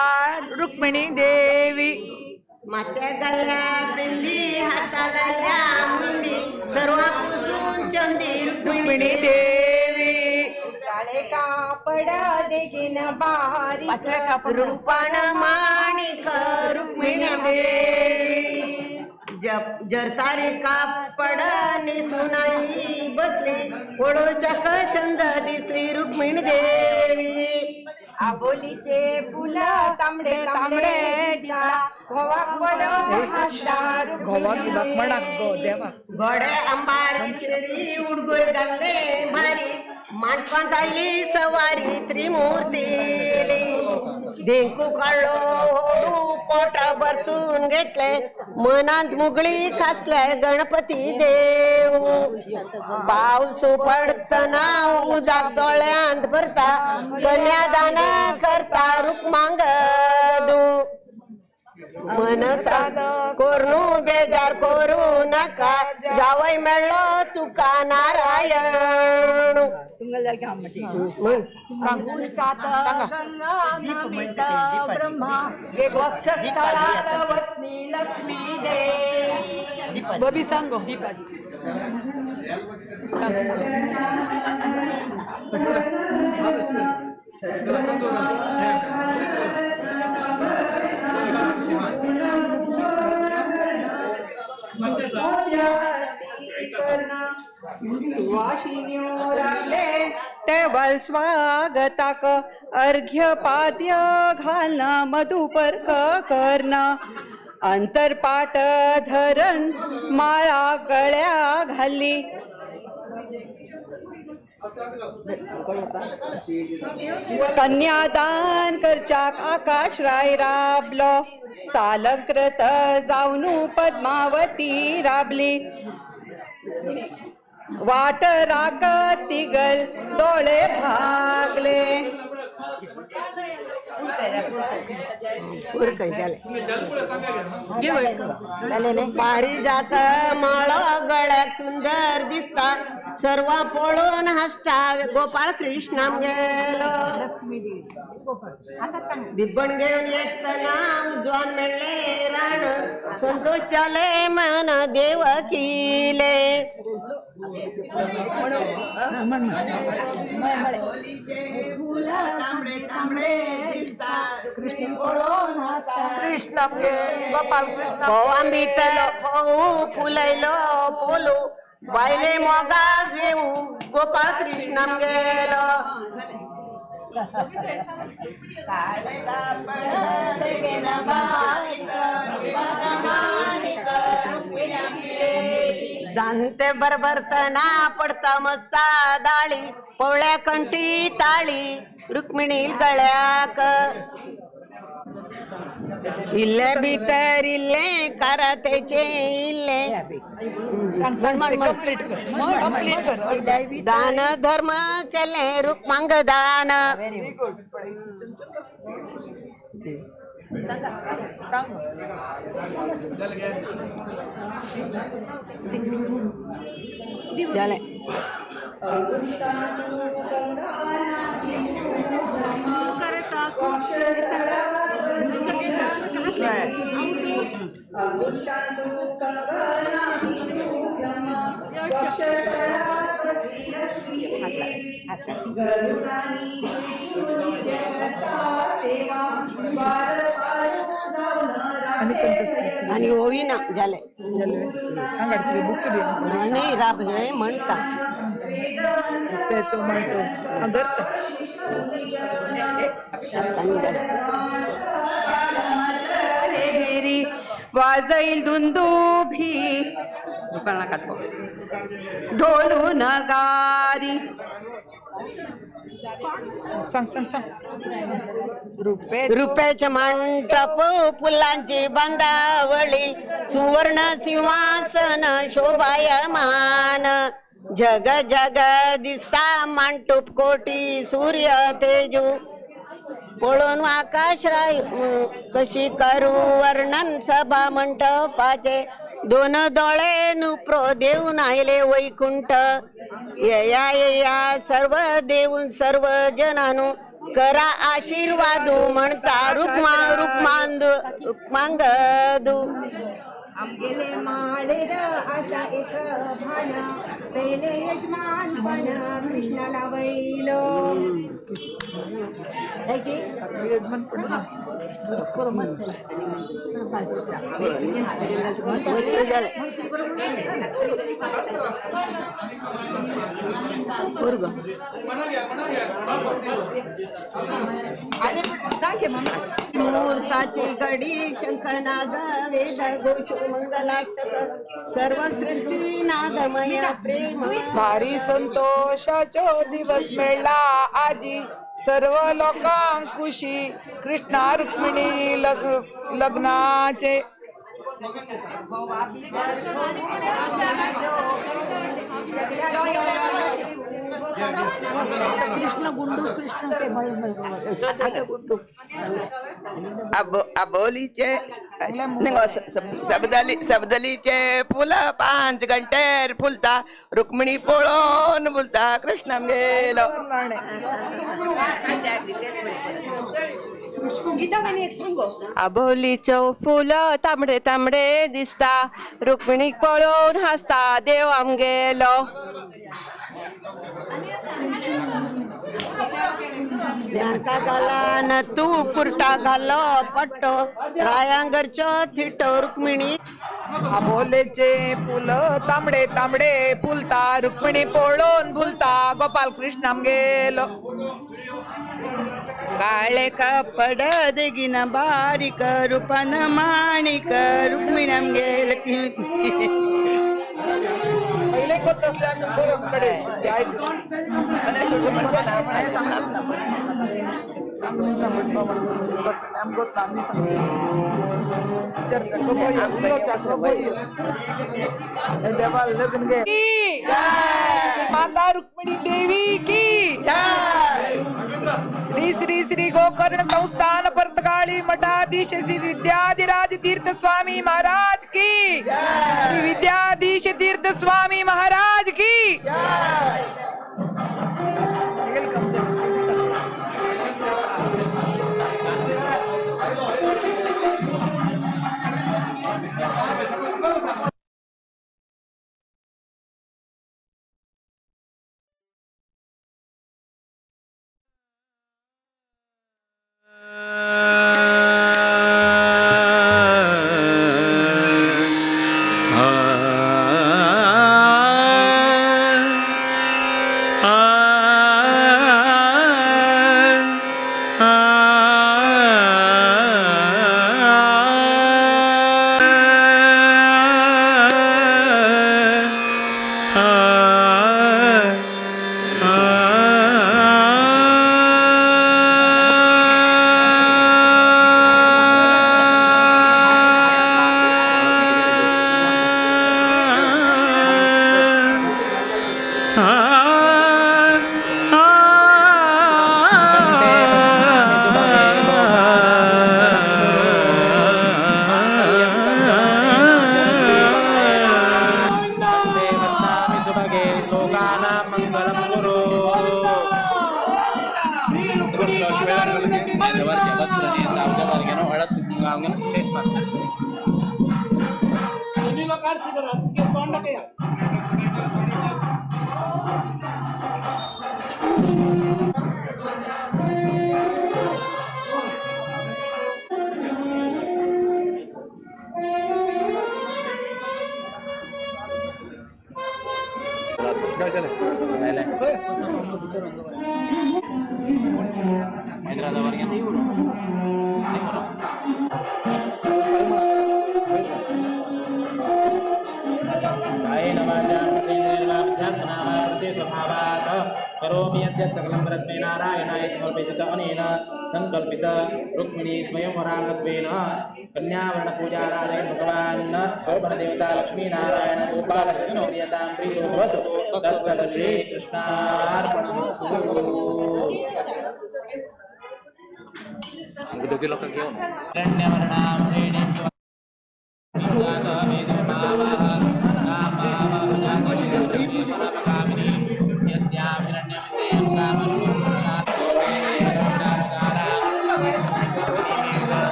रुक्मिणी देवी माथ्या गल्ल्या बिंदी हाताला मुंडी सर्व पुसून चंदी रुक्मिणी देवी काळे कापड देखील बारी रूपान माणिक रुक्मिणी देवी जरतारी कापड नेसून आई बसली पोळोच्या चंद दिसली रुक्मिणी देवी आबोलीचे फुल तांबडे तांबडे गोडे आंबारी शेरी उडगुळ घालले भारी मांडपांत आयली सवारी त्रिमूर्तीली देंकू काढलो होडू पोट बरसून घेतले मनात मुगळी खासले गणपती देव पाऊस पडतना उदाक दोळ्यांत भरता कन्यादान करता रुक्मांगदू मनसान कोरनू बेजार करू नका जावई मेळ्ळो तुका नारायण ब्रह्मा वक्षस्थळात वसनी लक्ष्मी देवी बबी सांगो टेबल स्वागताक अर्घ्य पाद्य घालना मधुपर्क करना अंतरपाट धरण माळा गळ्या घाली कन्यादान करच्याक आकाश राय राबलो सालकृत जाऊन पद्मावती राबली वाट राखतिगल डोळे भागले. पारिजात माळ गळ्यात सुंदर दिसता सर्व पळून हसता गोपाळ कृष्णाम गेलो. दिब्बण घेऊन येताना उजवान मिळले राण संतोष चाले मन देवकीले. कृष्ण गोपाल कृष्ण आंबितलो फुलैलो पोलो बायले मोगा घेऊ गोपाळ कृष्णाम गेलो. दांते बरबरतना पडता मस्ता दाळी पोळ्या कंठी ताळी रुक्मिणी गळ्याक. इल्ले भितर इल्ले करातेचे इल्ले दान धर्म केले रुक्मांग दान. झाले आणि होई ना झाले बुक नाही राब हे म्हणता घेरी वाजईल दुंदुभी ढोलू नगारी. रुपयाचे मंडप फुलांची बांधावळी सुवर्ण सिंहासन शोभायमान. जग जग दिसता मांडूप कोटी सूर्य तेजू पळून आकाश राय कशी करू वर्णन सभा मंडपाचे. दोन डोळे नुप्रो देऊन आले वैकुंठ. या या सर्व देऊन सर्व जनानु करा आशीर्वादू म्हणता रुक्मांगदू. गेले माळेर असा एक भान पहिले यजमान पण कृष्णाला वैलो. मुहूर्ताची घडी शंखनाद वेद घोष मंगलाष्टक सर्व सृष्टी नादमय प्रेम. भारी संतोषाचो दिवस मिळला आजी सर्व लोकांक खुशी कृष्णा रुक्मिणी लग्नाचे. कृष्ण गुंडू कृष्ण अबोलीचे सबदलीचे फुल 5 घंटेर फुलता रुक्मिणी पळून फुलता कृष्ण गेलो. अबोलीचो फुल तांबडे तांबडे दिसता रुक्मिणीक पळोवन हसता देव आमगेलो. नाका घाला न तू कुर्ता घालो पट्टो रायांगरचो थिटो रुक्मिणी. आबोलेचे फुल तांबडे तांबडे फुलता रुक्मिणी पळोवन फुलता गोपाल कृष्णाम गेलो. काळे कपड देगिन बारीक रूपन माणिक रुक्मिणीम गेल. पहिले कोत असले आम्ही बरोबर शुद्धी आयते आम्ही सांगते देवाला लग्न गे माता रुक्मिणी देवी की श्री श्री श्री गोकर्ण संस्थान परतगाळी मठाधीश श्री विद्याधिराज तीर्थ स्वामी महाराज की श्री विद्याधीश तीर्थ स्वामी महाराज की संकल्पित रुक्मिणी स्वयंवरांगत्वेन कन्यावरण पूजाराधन भगवान् शोभन देवता लक्ष्मी नारायण गोपाल कृष्ण प्रियतां प्रीतो भवतु तत्सत् श्री कृष्णार्पणमस्तु। हिरण्यवर्णां प्रेणीं यस्यां हिरण्यमितेयं कामश्वरपुरुषात्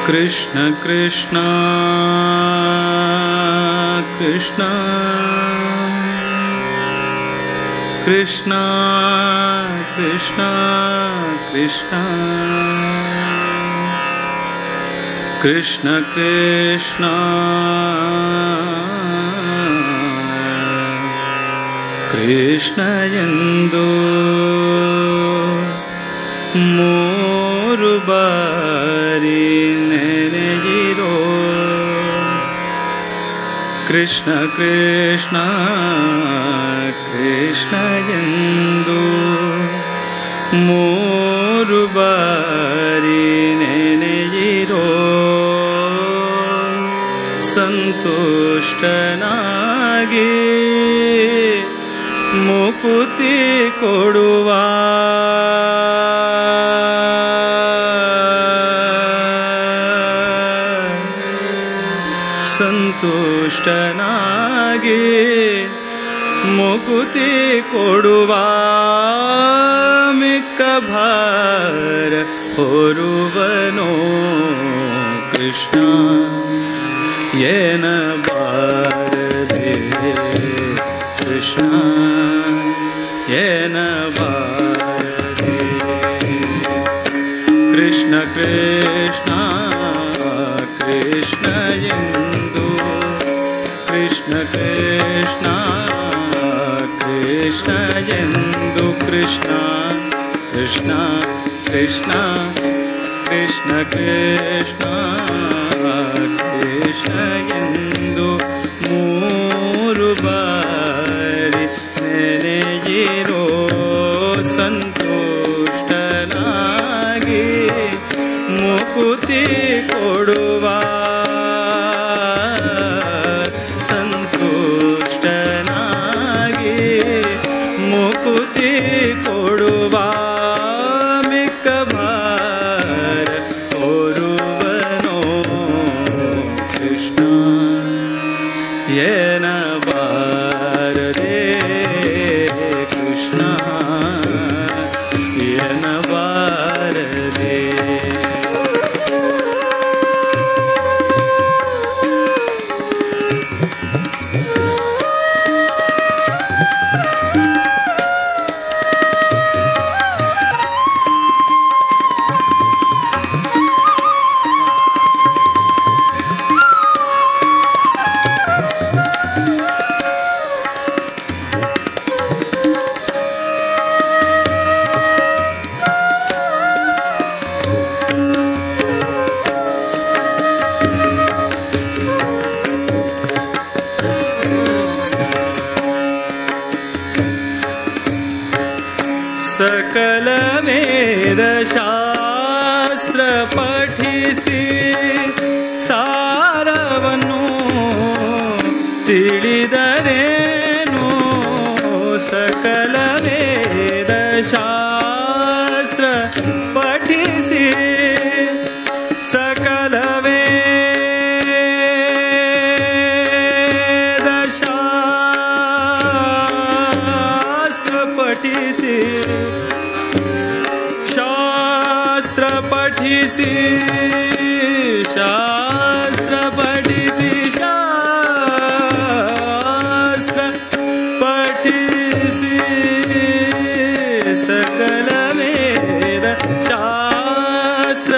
कृष्ण कृष्ण कृष्ण कृष्ण कृष्ण कृष्ण कृष्ण कृष्ण कृष्ण ಎಂದು ಮೂರು ಬಾರಿ ನೆನೆಯಿರೋ कृष्ण कृष्ण कृष्ण ಎಂದು ಮೂರು ಬಾರಿ ನೆನೆಯಿರೋ ಸಂತುಷ್ಟನಾಗಿ ಮುಕುತಿ ಕೊಡುವ ಸಂತುಷ್ಟನಾಗಿ ಮುಕುತಿ ಕೊಡುವ ಮಿಕ್ಕ ಭಾರ ಹೊರುವನೋ ಕೃಷ್ಣ ಏನ ಬಾರದೆ ಕೃಷ್ಣ ಏನ ಬಾರದೆ ಕೃಷ್ಣ ಕೃಷ್ಣ ಕೃಷ್ಣ ಎಂದು ಕೃಷ್ಣ ಕೃಷ್ಣ ಕೃಷ್ಣ ಎಂದು ಕೃಷ್ಣ ಕೃಷ್ಣ ಕೃಷ್ಣ ಕೃಷ್ಣ ಕೃಷ್ಣ ಕೃಷ್ಣ ಎಂದು ಮೂರು ಬಾರಿ ನೆನೆಯಿರೋ ಸಂತುಷ್ಟನಾಗಿ ಮುಕುತಿ ಕೊಡುವ ಸಂತುಷ್ಟನಾಗಿ ಮುಕುತಿ ಕೊಡುವ ಮಿಕ್ಕ ಭಾರ ಹೊರುವನೋ ಕೃಷ್ಣ ಏನ ಬಾರದೆ ಕೃಷ್ಣ ಏನ ಬಾರದೆ सकल वेद शास्त्र पठिसी सारवनु ತಿಳಿದರೇನು सकल वेद शास्त्र पठिसी सकल वेद शास्त्र पठिसी शास्त्र पठिसी शास्त्र पठिसी शास्त्र पठिसी सकल वेद शास्त्र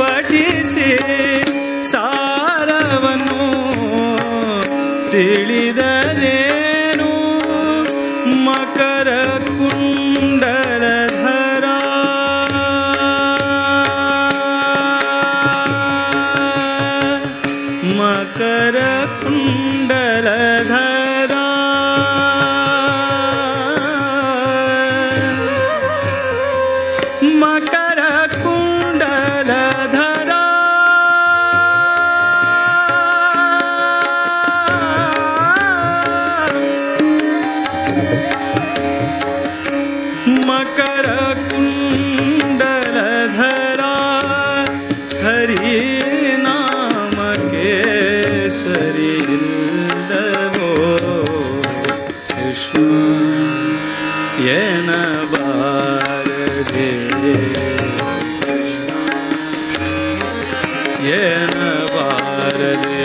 पठिसी सारवनु ತಿಳಿದರೇನು ಮಕರ ಕುಂಡಲಧರ ಮಕರ ಕುಂಡಲಧರ ಮಕರ ಕುಂಡಲಧರ मकर कुंडलधरा हरि नाम के सरिंदवो कृष्ण येन बारदे येन बारदे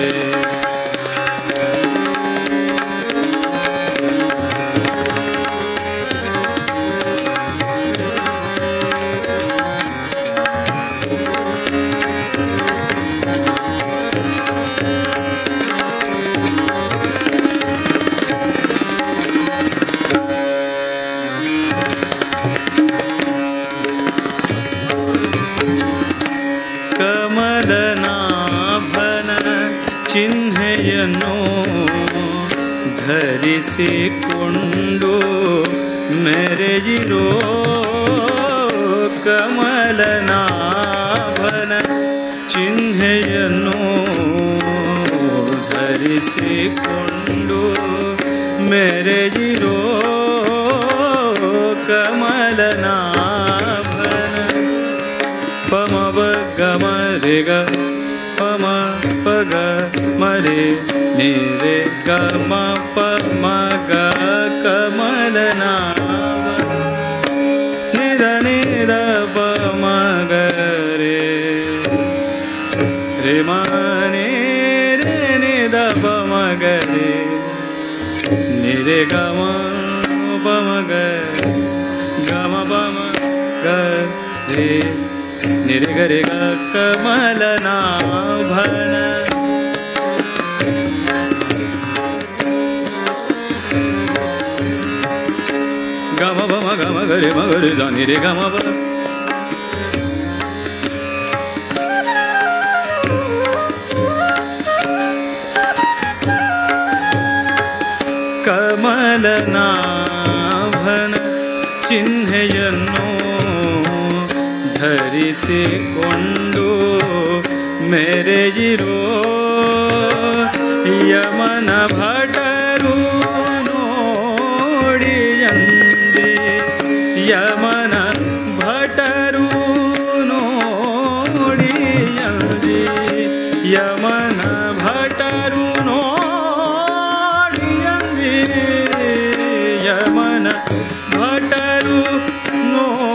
ಧರಿಸಿಕೊಂಡು ಮೆರೆಯಿರೋ ಕಮಲನಾಭನ ಚಿಹ್ನೆಯನ್ನು ಧರಿಸಿಕೊಂಡು ಮೆರೆಯಿರೋ ಕಮಲನಾಭನ ಪಮವ ಗಮರೆಗ ಪಮ ಪಗ ಮರೆ ನಿರೆ ಗಮ ಪಮಗ ಕಮಲನಾಭ ನಿದ ನಿದ ಪಮಗರೆ ರೆ ಮನೆ ರೆ ನಿದ ಪಮಗರೆ ನಿರೆ ಗಮ ಪಮಗ ಗಮ ಪಮ ಗರೆ ನಿರೆ ಗರೆ ಗ ಕಮಲನಾಭನ ಗಮ ಬಮ ಗಮ ಗರೆ ಮಗರೆ ದ ನಿರೆ ಗಮ ಬ ಕಮಲನಾಭನ ಚಿಹ್ನೆಯನ್ನು ಧರಿಸಿಕೊಂಡು ಮೆರೆಯಿರೋ ಯಮನ ಭಟರು ನೋಡಿಯಂದೆ ಯಮನ ಭಟರು ನೋಡಿಯಂದೆ ಯಮನ ಭಟರು ನೋಡಿಯಂದೆ ಯಮನ ಭಟರು ನೋಡಿಯಂದೆ